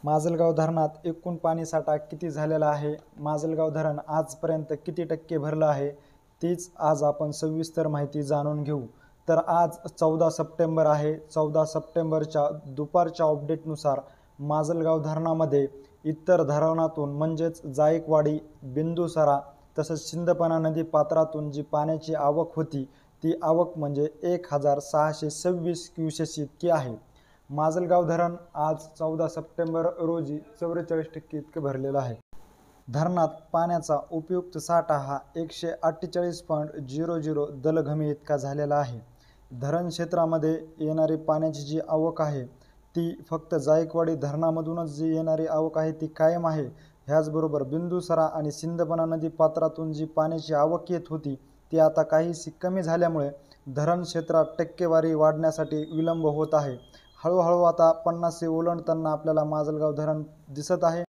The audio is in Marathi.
माजलगाव धरणात एकूण पाणीसाठा किती झालेला आहे, माजलगाव धरण आजपर्यंत किती टक्के भरलं आहे, तीच आज आपण सविस्तर माहिती जाणून घेऊ। तर आज 14 सप्टेंबर आहे। 14 सप्टेंबरच्या दुपारच्या अपडेटनुसार माजलगाव धरणामध्ये इतर धरणातून म्हणजेच जायकवाडी, बिंदुसरा तसंच सिंदपना नदी पात्रातून जी पाण्याची आवक होती ती आवक म्हणजे 1626 क्युसेस इतकी आहे। माजलगाव धरण आज 14 सप्टेंबर रोजी 44% इतके भरलेलं आहे। धरणात पाण्याचा उपयुक्त साठा हा 148.00 दलघमी इतका झालेला आहे। धरण क्षेत्रामध्ये येणारी पाण्याची जी आवक आहे ती फक्त जायकवाडी धरणामधूनच जी येणारी आवक आहे ती कायम आहे। ह्याचबरोबर बिंदुसरा आणि सिंदपना नदी पात्रातून जी पाण्याची आवक येत होती ती आता काहीशी कमी झाल्यामुळे धरण क्षेत्रात टक्केवारी वाढण्यासाठी विलंब होत आहे। हळूहळू आता 50 ओलांडताना आपल्याला माजलगाव धरण दिसत आहे।